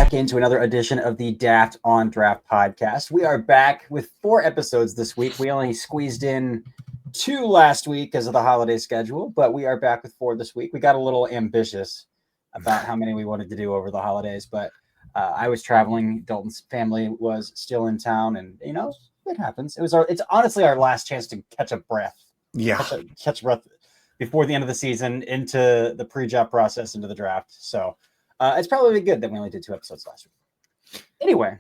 back into another edition of the Daft on Draft podcast. We are back with 4 episodes this week. We only squeezed in 2 last week because of the holiday schedule, but we are back with 4 this week. We got a little ambitious about how many we wanted to do over the holidays, but I was traveling. Dalton's family was still in town, and it happens. It's honestly our last chance to catch a breath. Yeah, catch a breath before the end of the season, into the pre-draft process, into the draft. So it's probably good that we only did 2 episodes last week. Anyway,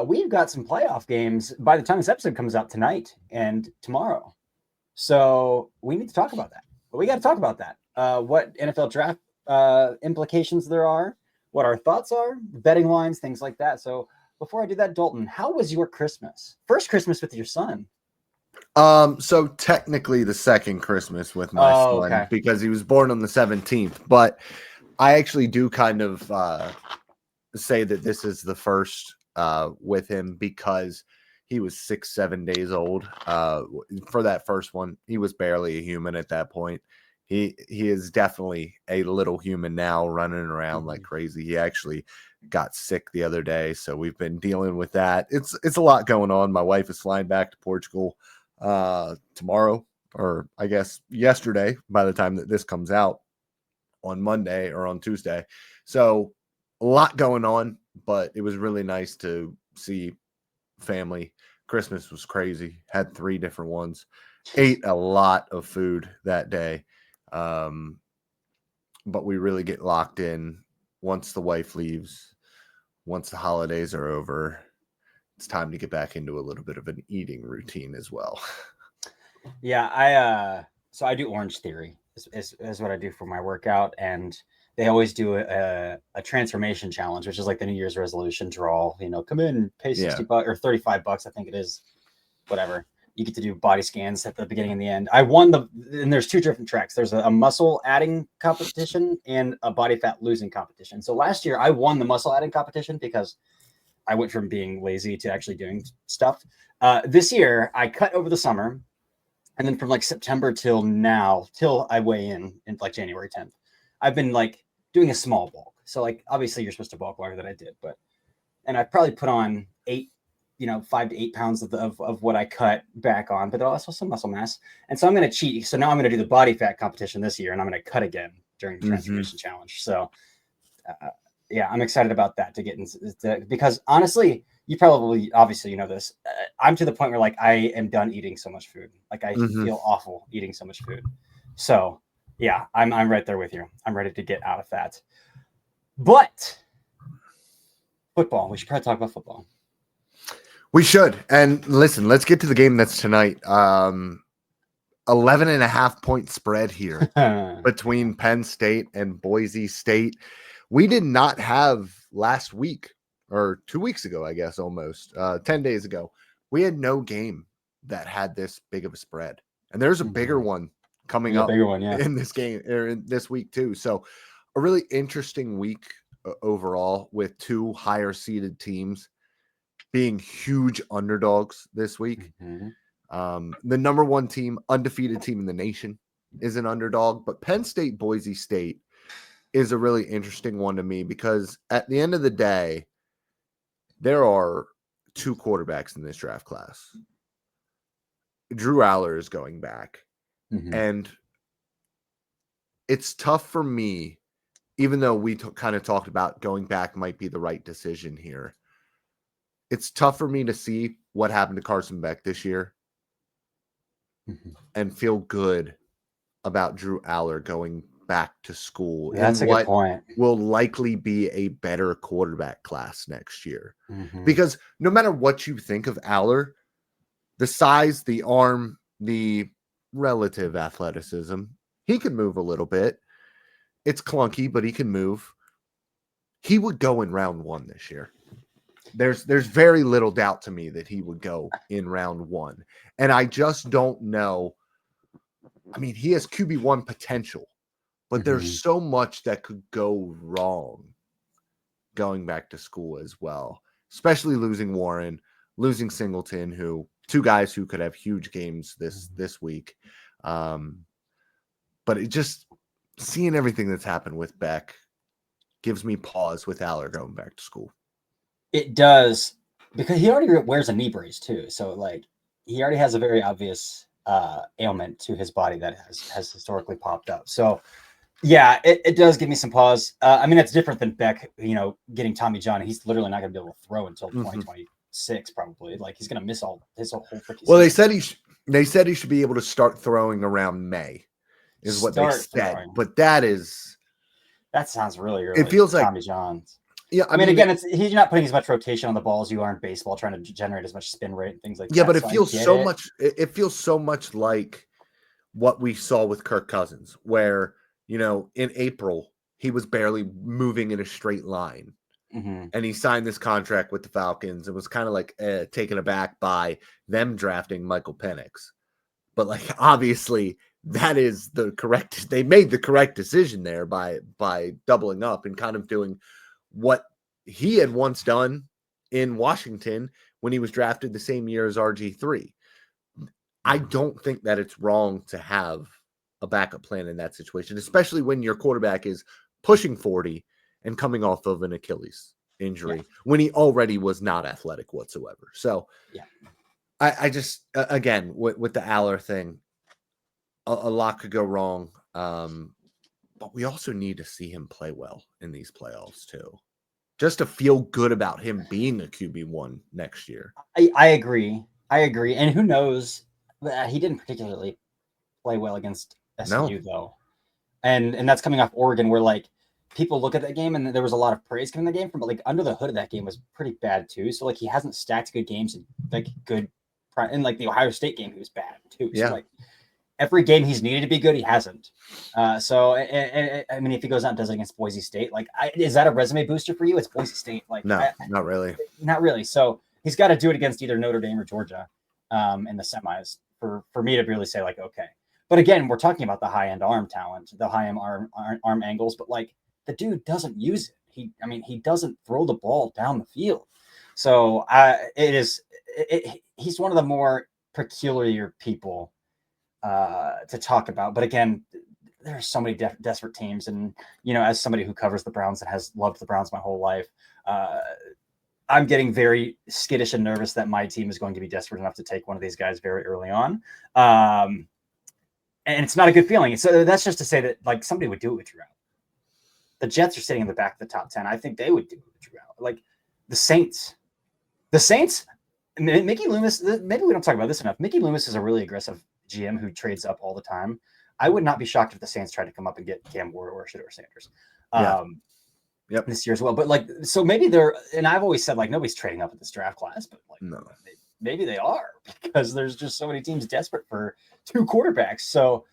we've got some playoff games by the time this episode comes out tonight and tomorrow. So we need to talk about that. But we got to talk about that. What NFL draft implications there are, what our thoughts are, betting lines, things like that. So before I do that, Dalton, how was your Christmas? First Christmas with your son? So technically the second Christmas with my son, because he was born on the 17th, but I actually do kind of say that this is the first with him because he was 6-7 days old. For that first one, he was barely a human at that point. He is definitely a little human now, running around like crazy. He actually got sick the other day, so we've been dealing with that. It's a lot going on. My wife is flying back to Portugal tomorrow, or I guess yesterday by the time that this comes out, on Monday or on Tuesday. So a lot going on, but it was really nice to see family. Christmas was crazy. Had 3 different ones. Ate a lot of food that day. But we really get locked in once the wife leaves, once the holidays are over. It's time to get back into a little bit of an eating routine as well. Yeah, so I do Orange Theory is what I do for my workout, and they always do a transformation challenge, which is like the New Year's resolution draw. Come in, pay $60 or $35, I think it is, whatever. You get to do body scans at the beginning and the end. I won and there's 2 different tracks. There's a muscle adding competition and a body fat losing competition. So last year I won the muscle adding competition because I went from being lazy to actually doing stuff. This year I cut over the summer, and then from like September till now, till I weigh in like January 10th, I've been like doing a small bulk. So like, obviously you're supposed to bulk longer than I did, and I probably put on 5 to 8 pounds of what I cut back on, but also some muscle mass. And so I'm going to cheat. So now I'm going to do the body fat competition this year, and I'm going to cut again during the transformation challenge. So yeah, I'm excited about that to get into, because honestly, obviously you know this, I'm to the point where like I am done eating so much food. Like I feel awful eating so much food. So yeah, I'm right there with you. I'm ready to get out of that. But football, we should probably talk about football. We should. And listen, let's get to the game that's tonight. 11.5 point spread here between Penn State and Boise State. We did not have last week, or 2 weeks ago, I guess, almost 10 days ago. We had no game that had this big of a spread. And there's a bigger one coming up in this game, or in this week too. So a really interesting week overall, with 2 higher seeded teams being huge underdogs this week. The number 1 team, undefeated team in the nation, is an underdog, but Penn State, Boise State is a really interesting one to me, because at the end of the day, there are 2 quarterbacks in this draft class. Drew Aller is going back, and it's tough for me, even though we kind of talked about going back might be the right decision here. It's tough for me to see what happened to Carson Beck this year and feel good about Drew Aller going back to school. That's a good point. Will likely be a better quarterback class next year. Because no matter what you think of Aller, the size, the arm, the relative athleticism, he can move a little bit. It's clunky, but he can move. He would go in round 1 this year. There's very little doubt to me that he would go in round 1. And I just don't know. I mean, he has QB1 potential, but there's so much that could go wrong going back to school as well, especially losing Warren, losing Singleton, 2 guys who could have huge games this week. But it just, seeing everything that's happened with Beck gives me pause with Aller going back to school. It does, because he already wears a knee brace too. So like he already has a very obvious ailment to his body that has historically popped up. So yeah, it does give me some pause. I mean, it's different than Beck, getting Tommy John. He's literally not going to be able to throw until 2026, probably. Like he's going to miss all his whole freaking season. Well, they said he should be able to start throwing around May, is what they said. Throwing. But that sounds really early. It feels like Tommy John's. Yeah, I mean, again, he's not putting as much rotation on the ball as you are in baseball, trying to generate as much spin rate and things like that. Yeah, but it feels so much. It feels so much like what we saw with Kirk Cousins, where in April he was barely moving in a straight line, and he signed this contract with the Falcons. It was kind of like taken aback by them drafting Michael Penix, but like obviously that is the correct. They made the correct decision there by doubling up and kind of doing what he had once done in Washington when he was drafted the same year as RG3. I don't think that it's wrong to have a backup plan in that situation, especially when your quarterback is pushing 40 and coming off of an Achilles injury when he already was not athletic whatsoever. So I just, again, with the Aller thing, a lot could go wrong. But we also need to see him play well in these playoffs too, just to feel good about him being a QB1 next year. I agree. And who knows? He didn't particularly play well against SMU though. And that's coming off Oregon, where like people look at that game and there was a lot of praise coming in the game from, but like under the hood of that game was pretty bad too. So like he hasn't stacked good games and like good, and like the Ohio State game, he was bad too. So like every game he's needed to be good, he hasn't. So I mean, if he goes out and does it against Boise State, like, is that a resume booster for you? It's Boise State, like, no, not really, not really. So he's got to do it against either Notre Dame or Georgia in the semis for me to really say like, okay. But again, we're talking about the high end arm talent, the high end arm angles, but like the dude doesn't use it. He doesn't throw the ball down the field. So he's one of the more peculiar people to talk about. But again, there are so many desperate teams. And, as somebody who covers the Browns and has loved the Browns my whole life, I'm getting very skittish and nervous that my team is going to be desperate enough to take one of these guys very early on. And it's not a good feeling. So that's just to say that like somebody would do it with Drew Out. The Jets are sitting in the back of the top 10. I think they would do it with Drew Out. Like the Saints, Mickey Loomis, maybe we don't talk about this enough. Mickey Loomis is a really aggressive GM who trades up all the time. I would not be shocked if the Saints tried to come up and get Cam Ward or Shedeur Sanders this year as well. But like, so maybe and I've always said like nobody's trading up at this draft class, but like no. Maybe they are, because there's just so many teams desperate for two quarterbacks. So,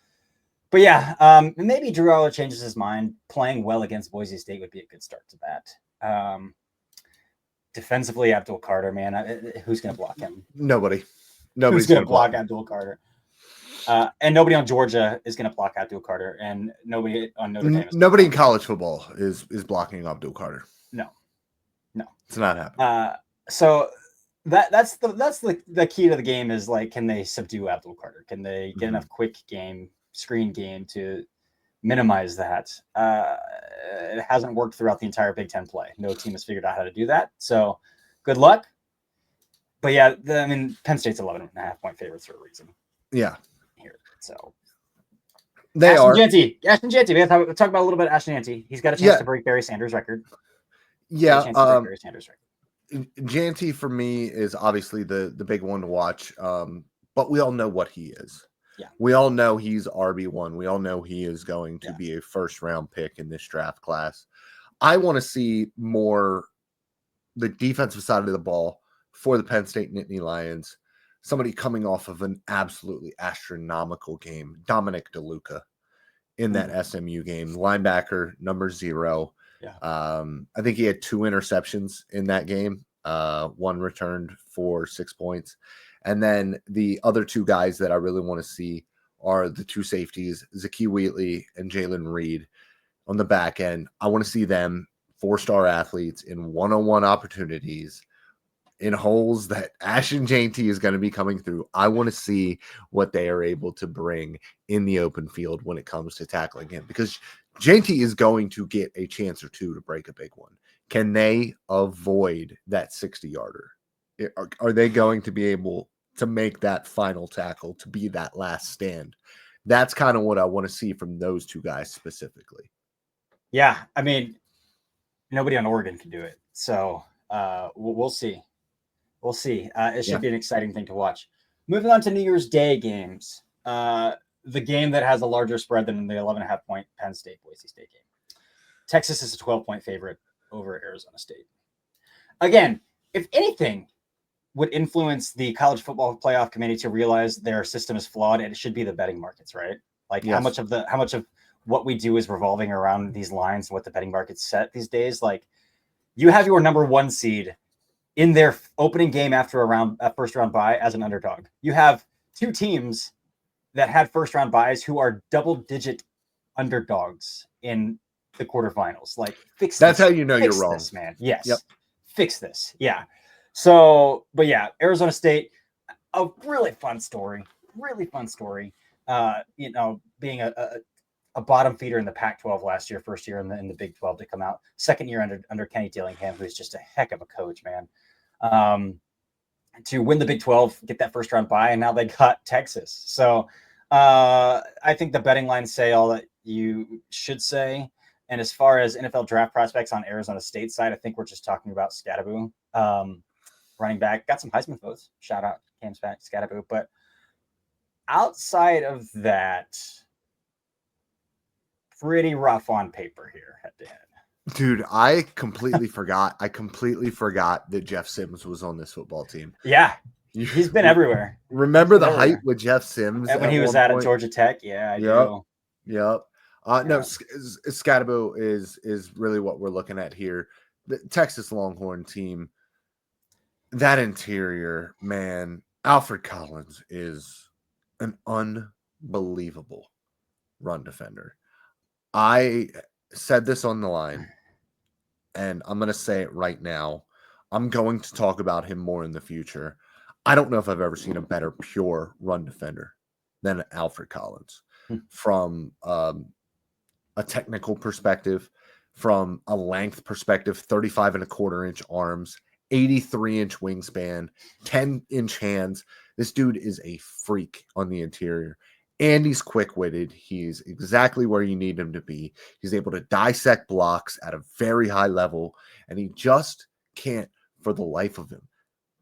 but yeah, maybe Drew Aller changes his mind. Playing well against Boise State would be a good start to that. Defensively, Abdul Carter, man, who's going to block him? Nobody's going to block Abdul Carter. And nobody on Georgia is going to block Abdul Carter, and nobody on Notre Dame. Nobody in college football is blocking Abdul Carter. No, it's not happening. So that's the key to the game is like, can they subdue Abdul Carter? Can they get enough quick game, screen game to minimize that? It hasn't worked throughout the entire Big Ten play. No team has figured out how to do that. So good luck. But yeah, Penn State's 11.5-point favorites for a reason. Yeah. Here. So they are. Ashton Jeanty. We have to talk about a little bit of Ashton Jeanty. He's got a chance to break Barry Sanders' record. Yeah. Jeanty for me is obviously the big one to watch. But we all know what he is. Yeah. We all know he's RB1. We all know he is going to be a first round pick in this draft class. I want to see more the defensive side of the ball for the Penn State Nittany Lions. Somebody coming off of an absolutely astronomical game, Dominic DeLuca, in that SMU game, linebacker number 0. Yeah. I think he had 2 interceptions in that game, 1 returned for 6 points. And then the other 2 guys that I really want to see are the 2 safeties, Zakee Wheatley and Jalen Reed on the back end. I want to see them 4-star athletes in one-on-one opportunities in holes that Ashton Jeanty is going to be coming through. I want to see what they are able to bring in the open field when it comes to tackling him, because JT is going to get a chance or two to break a big one. Can they avoid that 60-yarder? Are they going to be able to make that final tackle, to be that last stand? That's kind of what I want to see from those two guys specifically. Yeah, I mean, nobody on Oregon can do it. So we'll see. We'll see. It should be an exciting thing to watch. Moving on to New Year's Day games. The game that has a larger spread than the 11.5-point Penn State Boise State game. Texas is a 12-point favorite over Arizona State. Again, if anything would influence the college football playoff committee to realize their system is flawed, and it should be the betting markets, right? Like how much of what we do is revolving around these lines, what the betting markets set these days. Like you have your number one seed in their opening game after a first round bye as an underdog. You have two teams that had first round byes who are double-digit underdogs in the quarterfinals. Like fix that's this. How you know fix you're wrong, this, man. Yes. Yep. Fix this. Yeah. So, but yeah, Arizona State, a really fun story. Really fun story. Being a bottom feeder in the Pac-12 last year, first year in the Big 12 to come out, second year under Kenny Dillingham, who's just a heck of a coach, man. To win the Big 12, get that first round bye, and now they got Texas. So I think the betting lines say all that you should say. And as far as NFL draft prospects on Arizona State side, I think we're just talking about Scadaboo, running back. Got some Heisman votes. Shout out Cam Scadaboo. But outside of that, pretty rough on paper here head to head. Dude, I completely forgot. I completely forgot that Jeff Sims was on this football team. Yeah. He's been everywhere. Remember the hype with Jeff Sims? When he was at Georgia Tech? Yeah, I do. Yep. No, Scadaboo is really what we're looking at here. The Texas Longhorn team, that interior, man, Alfred Collins is an unbelievable run defender. I said this on the line, and I'm going to say it right now. I'm going to talk about him more in the future. I don't know if I've ever seen a better pure run defender than Alfred Collins from a technical perspective, from a length perspective, 35.25-inch arms, 83-inch wingspan, 10-inch hands. This dude is a freak on the interior. And he's quick-witted. He's exactly where you need him to be. He's able to dissect blocks at a very high level, and he just can't, for the life of him,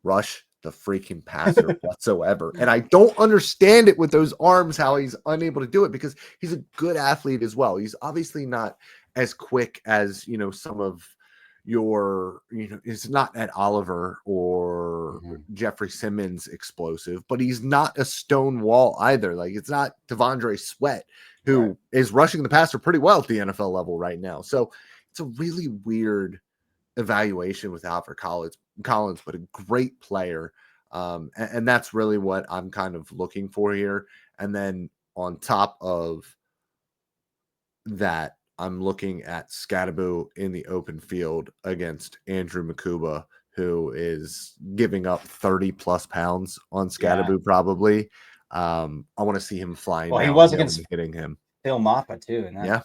rush the freaking passer whatsoever. And I don't understand it with those arms, how he's unable to do it, because he's a good athlete as well. He's obviously not as quick as, some of it's not at Oliver or Jeffrey Simmons explosive, but he's not a stone wall either. Like it's not Devondre Sweat, who is rushing the passer pretty well at the NFL level right now. So it's a really weird evaluation with Alfred Collins, but a great player. And that's really what I'm kind of looking for here. And then on top of that, I'm looking at Scadaboo in the open field against Andrew Makuba, who is giving up 30 plus pounds on Scadaboo probably. I want to see him flying. Well, he was against hitting him. Phil Maffa too. And that,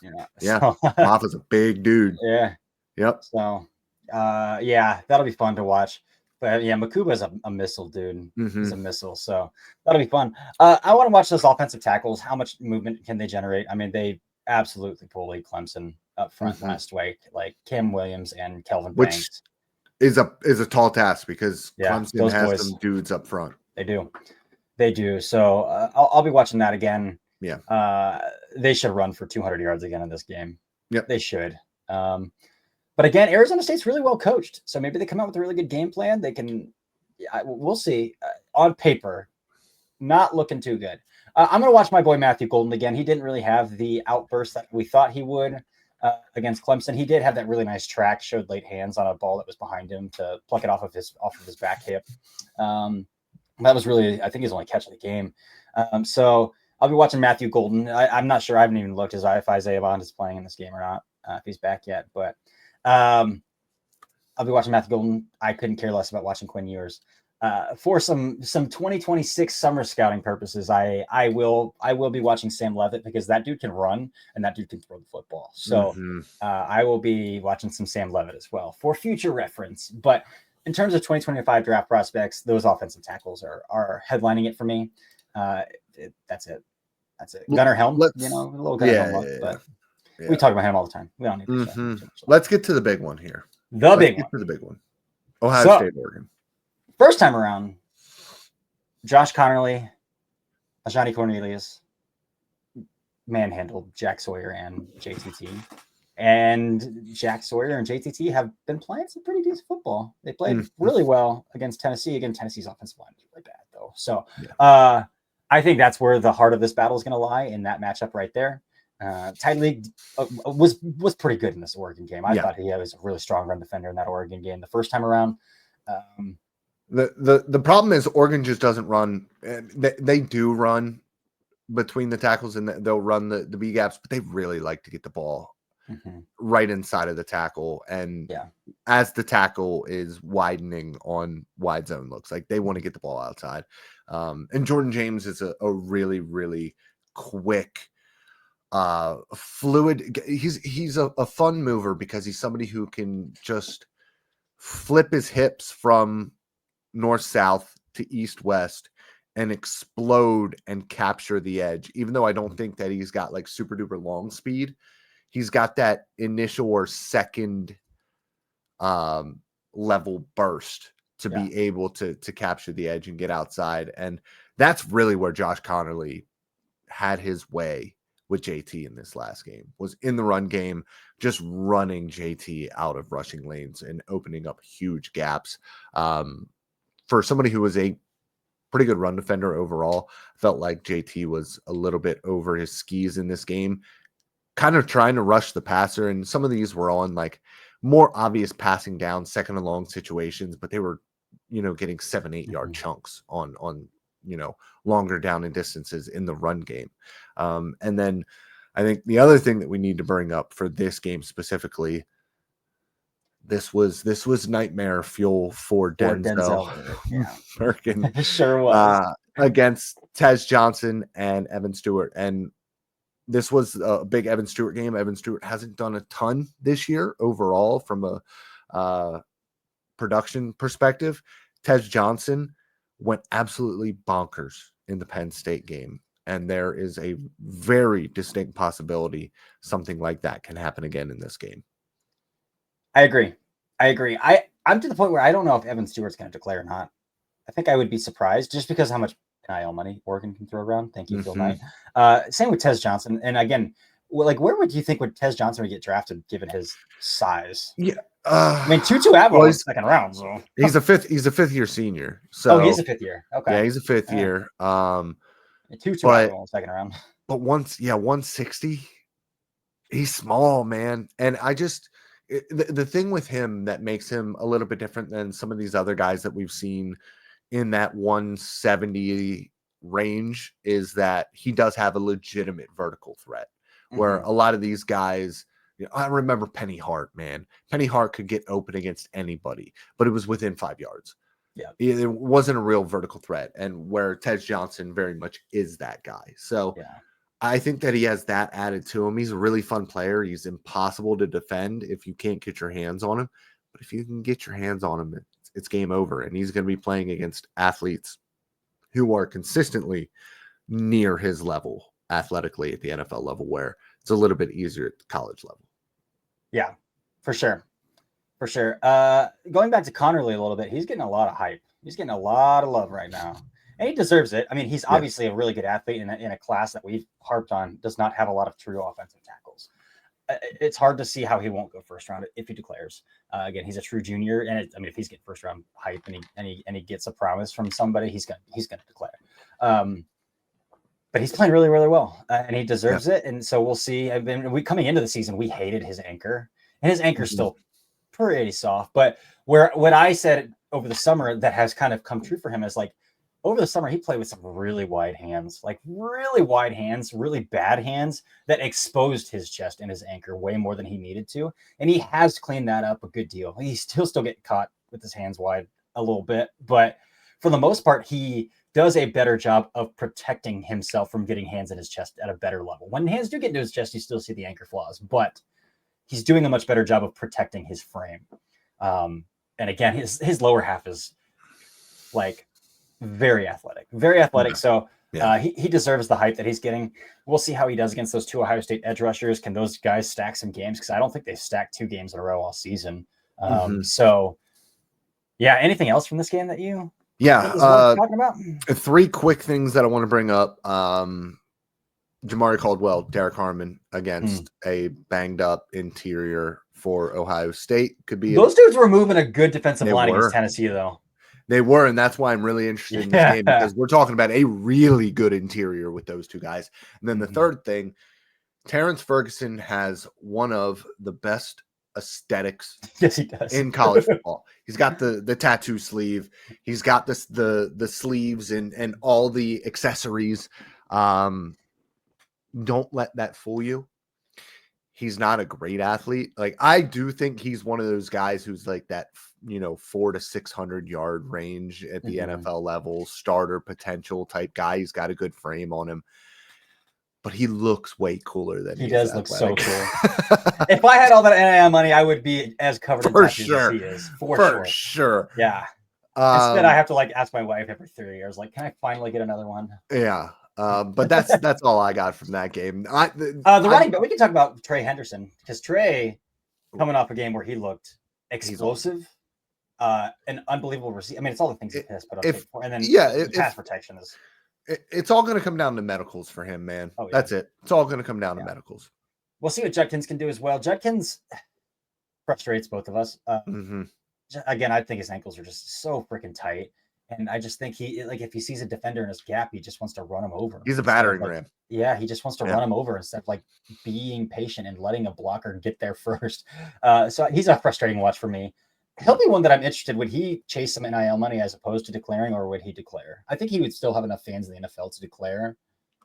Maffa's a big dude. Yeah. Yep. So, that'll be fun to watch. But yeah, Makuba's a missile, dude. He's a missile. So that'll be fun. I want to watch those offensive tackles. How much movement can they generate? I mean, they absolutely bullied Clemson up front last week, like Cam Williams and Kelvin Banks. Is a tall task because Clemson has some dudes up front. They do. So I'll be watching that again. Yeah. They should run for 200 yards again in this game. Yep. They should. But again, Arizona State's really well coached. So maybe they come out with a really good game plan. They can, we'll see. On paper, not looking too good. I'm going to watch my boy Matthew Golden again. He didn't really have the outburst that we thought he would against Clemson. He did have that really nice track, showed late hands on a ball that was behind him to pluck it off of his back hip. That was really, I think, his only catch of the game. So I'll be watching Matthew Golden. I'm not sure. I haven't even looked if Isaiah Bond is playing in this game or not, if he's back yet. But I'll be watching Matthew Golden. I couldn't care less about watching Quinn Ewers. for some 2026 summer scouting purposes, I will be watching Sam Levitt because that dude can run and that dude can throw the football. So I will be watching some Sam Levitt as well for future reference. But in terms of 2025 draft prospects, those offensive tackles are headlining it for me. That's it. Gunnar Helm, a little Gunnar Helm look, but we talk about him all the time. We don't need to too much. Let's get to the big one here. The big one. Ohio State, Oregon. First time around, Josh Connerly, Ajani Cornelius manhandled Jack Sawyer and JTT. And Jack Sawyer and JTT have been playing some pretty decent football. They played really well against Tennessee. Again, Tennessee's offensive line is really bad, though. So I think that's where the heart of this battle is going to lie, in that matchup right there. Tylee was pretty good in this Oregon game. I thought he was a really strong run defender in that Oregon game the first time around. The problem is Oregon just doesn't run. They do run between the tackles and they'll run the B gaps, but they really like to get the ball right inside of the tackle. And as the tackle is widening on wide zone looks, like they want to get the ball outside. And Jordan James is a really, really quick, fluid. He's a fun mover because he's somebody who can just flip his hips from north-south to east-west and explode and capture the edge. Even though I don't think that he's got like super duper long speed, he's got that initial or second level burst to be able to capture the edge and get outside. And that's really where Josh Connerly had his way with JT in this last game, was in the run game, just running JT out of rushing lanes and opening up huge gaps. For somebody who was a pretty good run defender overall, felt like JT was a little bit over his skis in this game, kind of trying to rush the passer. And some of these were on like more obvious passing down, second and long situations, but they were, getting 7-8 yard chunks on, longer down and distances in the run game. And then I think the other thing that we need to bring up for this game specifically, this was nightmare fuel for Denzel. Merkin. It sure was. Against Tez Johnson and Evan Stewart. And this was a big Evan Stewart game. Evan Stewart hasn't done a ton this year overall from a production perspective. Tez Johnson went absolutely bonkers in the Penn State game. And there is a very distinct possibility something like that can happen again in this game. I agree. I'm to the point where I don't know if Evan Stewart's going to declare or not. I think I would be surprised just because how much NIL money Oregon can throw around. Thank you, Phil Knight. Same with Tez Johnson. And again, where would you think Tez Johnson would get drafted given his size? Yeah. I mean, Tutu Atwell was second round. So he's a fifth year senior. So he's a fifth year. Okay. Yeah, he's a fifth year. Tutu Atwell second round. But 160. He's small, man. And the thing with him that makes him a little bit different than some of these other guys that we've seen in that 170 range is that he does have a legitimate vertical threat where a lot of these guys, I remember Penny Hart, man. Penny Hart could get open against anybody, but it was within 5 yards. Yeah. It wasn't a real vertical threat. And where Tez Johnson very much is that guy. So I think that he has that added to him. He's a really fun player. He's impossible to defend if you can't get your hands on him. But if you can get your hands on him, it's game over. And he's going to be playing against athletes who are consistently near his level athletically at the NFL level, where it's a little bit easier at the college level. Yeah, for sure. Going back to Connerly a little bit, he's getting a lot of hype. He's getting a lot of love right now. And he deserves it. I mean, he's obviously a really good athlete in a class that we've harped on does not have a lot of true offensive tackles. It's hard to see how he won't go first round if he declares. Again, he's a true junior, and if he's getting first round hype and he gets a promise from somebody, he's gonna declare. But he's playing really, really well, and he deserves it. And so we'll see. Coming into the season, we hated his anchor, and his anchor's still pretty soft. But what I said over the summer that has kind of come true for him is like, over the summer, he played with some really wide hands, really bad hands that exposed his chest and his anchor way more than he needed to. And he has cleaned that up a good deal. He's still getting caught with his hands wide a little bit, but for the most part, he does a better job of protecting himself from getting hands in his chest at a better level. When hands do get into his chest, you still see the anchor flaws, but he's doing a much better job of protecting his frame. And again, his lower half is like very athletic. Yeah. So he deserves the hype that he's getting. We'll see how he does against those 2 Ohio State edge rushers. Can those guys stack some games? Because I don't think they've stacked 2 games in a row all season. So, yeah. Anything else from this game that you? Talking about 3 quick things that I want to bring up. Jamari Caldwell, Derek Harmon against a banged up interior for Ohio State. Could be those dudes were moving a good defensive line against Tennessee, though. They were, and that's why I'm really interested in this game, because we're talking about a really good interior with those 2 guys. And then the third thing, Terrence Ferguson has one of the best aesthetics yes, he does. in college football. He's got the tattoo sleeve. He's got the sleeves and all the accessories. Don't let that fool you. He's not a great athlete. Like, I do think he's one of those guys who's like that, 400 to 600 yard range at the NFL level, starter potential type guy. He's got a good frame on him, but he looks way cooler than he does look so cool. If I had all that NIL money, I would be as covered in tattoos as he is. For sure. Yeah. Instead, I have to ask my wife every 3 years, can I finally get another one? Yeah. But that's all I got from that game. The running back, we can talk about Trey Henderson, because Trey, coming off a game where he looked explosive, an unbelievable receiver. I mean, it's all the things he has put up for, and then pass protection is. It's all going to come down to medicals for him, man. Oh, yeah. That's it. It's all going to come down to medicals. We'll see what Judkins can do as well. Judkins frustrates both of us. Again, I think his ankles are just so freaking tight. And I just think he, if he sees a defender in his gap, he just wants to run him over. He's a battering ram. Yeah, he just wants to run him over instead of being patient and letting a blocker get there first. So he's a frustrating watch for me. He'll be one that I'm interested. Would he chase some NIL money as opposed to declaring, or would he declare? I think he would still have enough fans in the NFL to declare.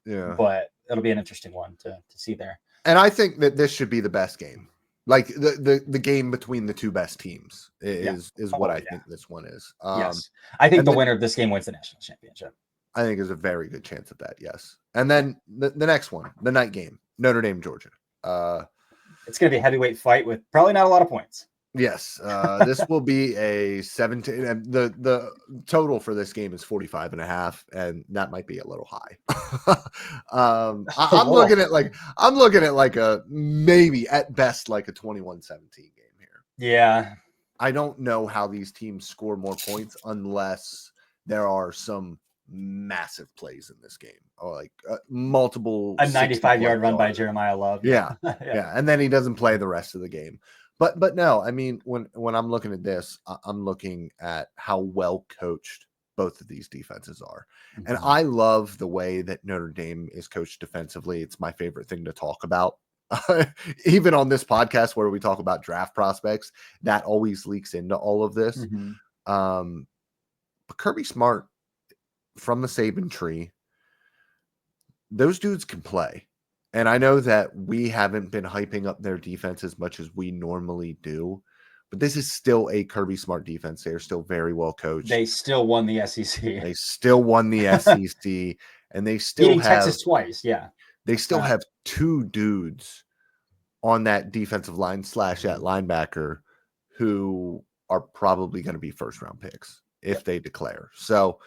Yeah. But it'll be an interesting one to see there. And I think that this should be the best game. The game between the 2 best teams is what I think this one is. Yes. I think the winner of this game wins the national championship. I think there's a very good chance of that, yes. And then the next one, the night game, Notre Dame, Georgia. It's going to be a heavyweight fight with probably not a lot of points. Yes, this will be a 17. The total for this game is 45.5, and that might be a little high. I'm looking at a maybe at best a 21-17 game here. Yeah, I don't know how these teams score more points unless there are some massive plays in this game, or multiple. A 95-yard run by Jeremiah Love. Yeah, and then he doesn't play the rest of the game. But no, I mean, when I'm looking at this, I'm looking at how well coached both of these defenses are. And I love the way that Notre Dame is coached defensively. It's my favorite thing to talk about. Even on this podcast where we talk about draft prospects, that always leaks into all of this. But Kirby Smart from the Saban tree, those dudes can play. And I know that we haven't been hyping up their defense as much as we normally do, but this is still a Kirby Smart defense. They're still very well coached. They still won the SEC. They still won the SEC, and they still beating Texas twice. Yeah, they still have 2 dudes on that defensive line / at linebacker who are probably going to be first-round picks if they declare. So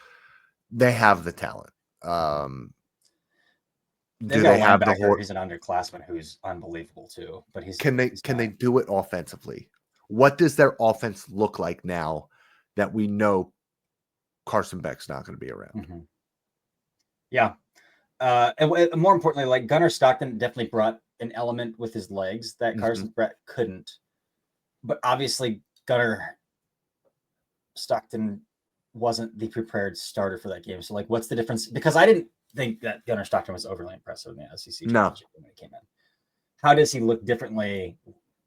they have the talent. Do they have he's an underclassman who's unbelievable too, but can they do it offensively? What does their offense look like now that we know Carson Beck's not going to be around? Yeah. And more importantly, Gunnar Stockton definitely brought an element with his legs that Carson Beck couldn't. But obviously Gunnar Stockton wasn't the prepared starter for that game. So what's the difference? Because I didn't think that Gunnar Stockton was overly impressive in the SEC championship when he came in. How does he look differently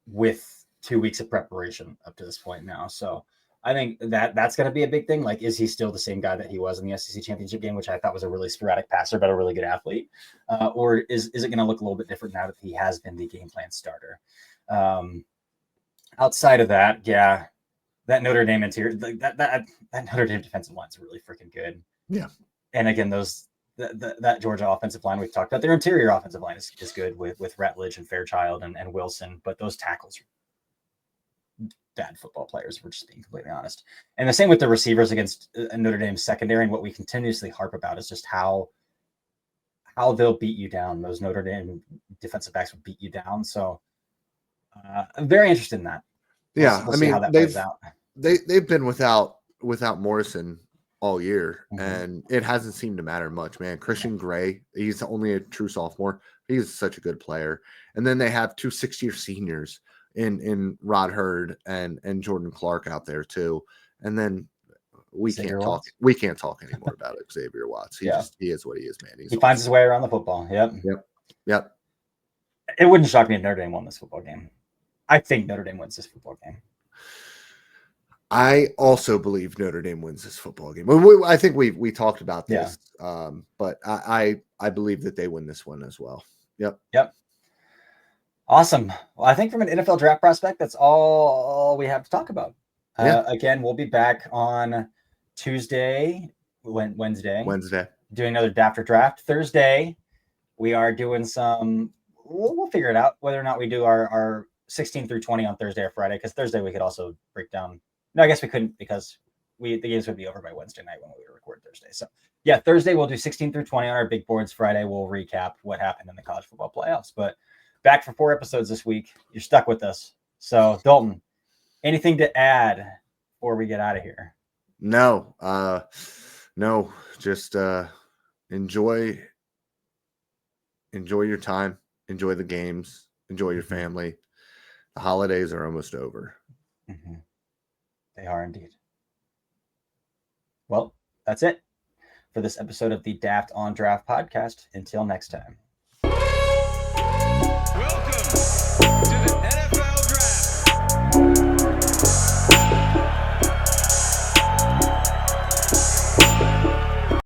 with 2 weeks of preparation up to this point now? So I think that's going to be a big thing. Is he still the same guy that he was in the SEC championship game, which I thought was a really sporadic passer, but a really good athlete? Or is it going to look a little bit different now that he has been the game plan starter? Outside of that, that Notre Dame interior, that Notre Dame defensive line is really freaking good. Yeah. And again, that Georgia offensive line we've talked about, their interior offensive line is good with Rutledge and Fairchild and Wilson, but those tackles are bad football players. We're just being completely honest. And the same with the receivers against Notre Dame's secondary. And what we continuously harp about is just how they'll beat you down. Those Notre Dame defensive backs will beat you down. So I'm very interested in that. We'll see how that plays out. They've been without Morrison all year, and it hasn't seemed to matter much, man. Christian Gray, he's only a true sophomore. He's such a good player. And then they have 2 6-year seniors in Rod Hurd and Jordan Clark out there too. And then we can't talk anymore about it. Xavier Watts. He is what he is, man. He finds his way around the football. Yep. It wouldn't shock me if Notre Dame won this football game. I think Notre Dame wins this football game. I also believe Notre Dame wins this football game. I think we talked about this, but I believe that they win this one as well. Yep. Awesome. Well, I think from an NFL draft prospect, that's all we have to talk about. Again, we'll be back on Wednesday, doing another draft. Thursday, we are doing some. We'll figure it out whether or not we do our 16 through 20 on Thursday or Friday. Because Thursday we could also break down. No, I guess we couldn't because the games would be over by Wednesday night when we record Thursday. So yeah, Thursday we'll do 16 through 20 on our big boards. Friday we'll recap what happened in the college football playoffs. But back for 4 episodes this week. You're stuck with us. So Dalton, anything to add before we get out of here? No. Just enjoy your time. Enjoy the games. Enjoy your family. The holidays are almost over. Mm-hmm. They are indeed. Well, that's it for this episode of the Daft on Draft podcast. Until next time.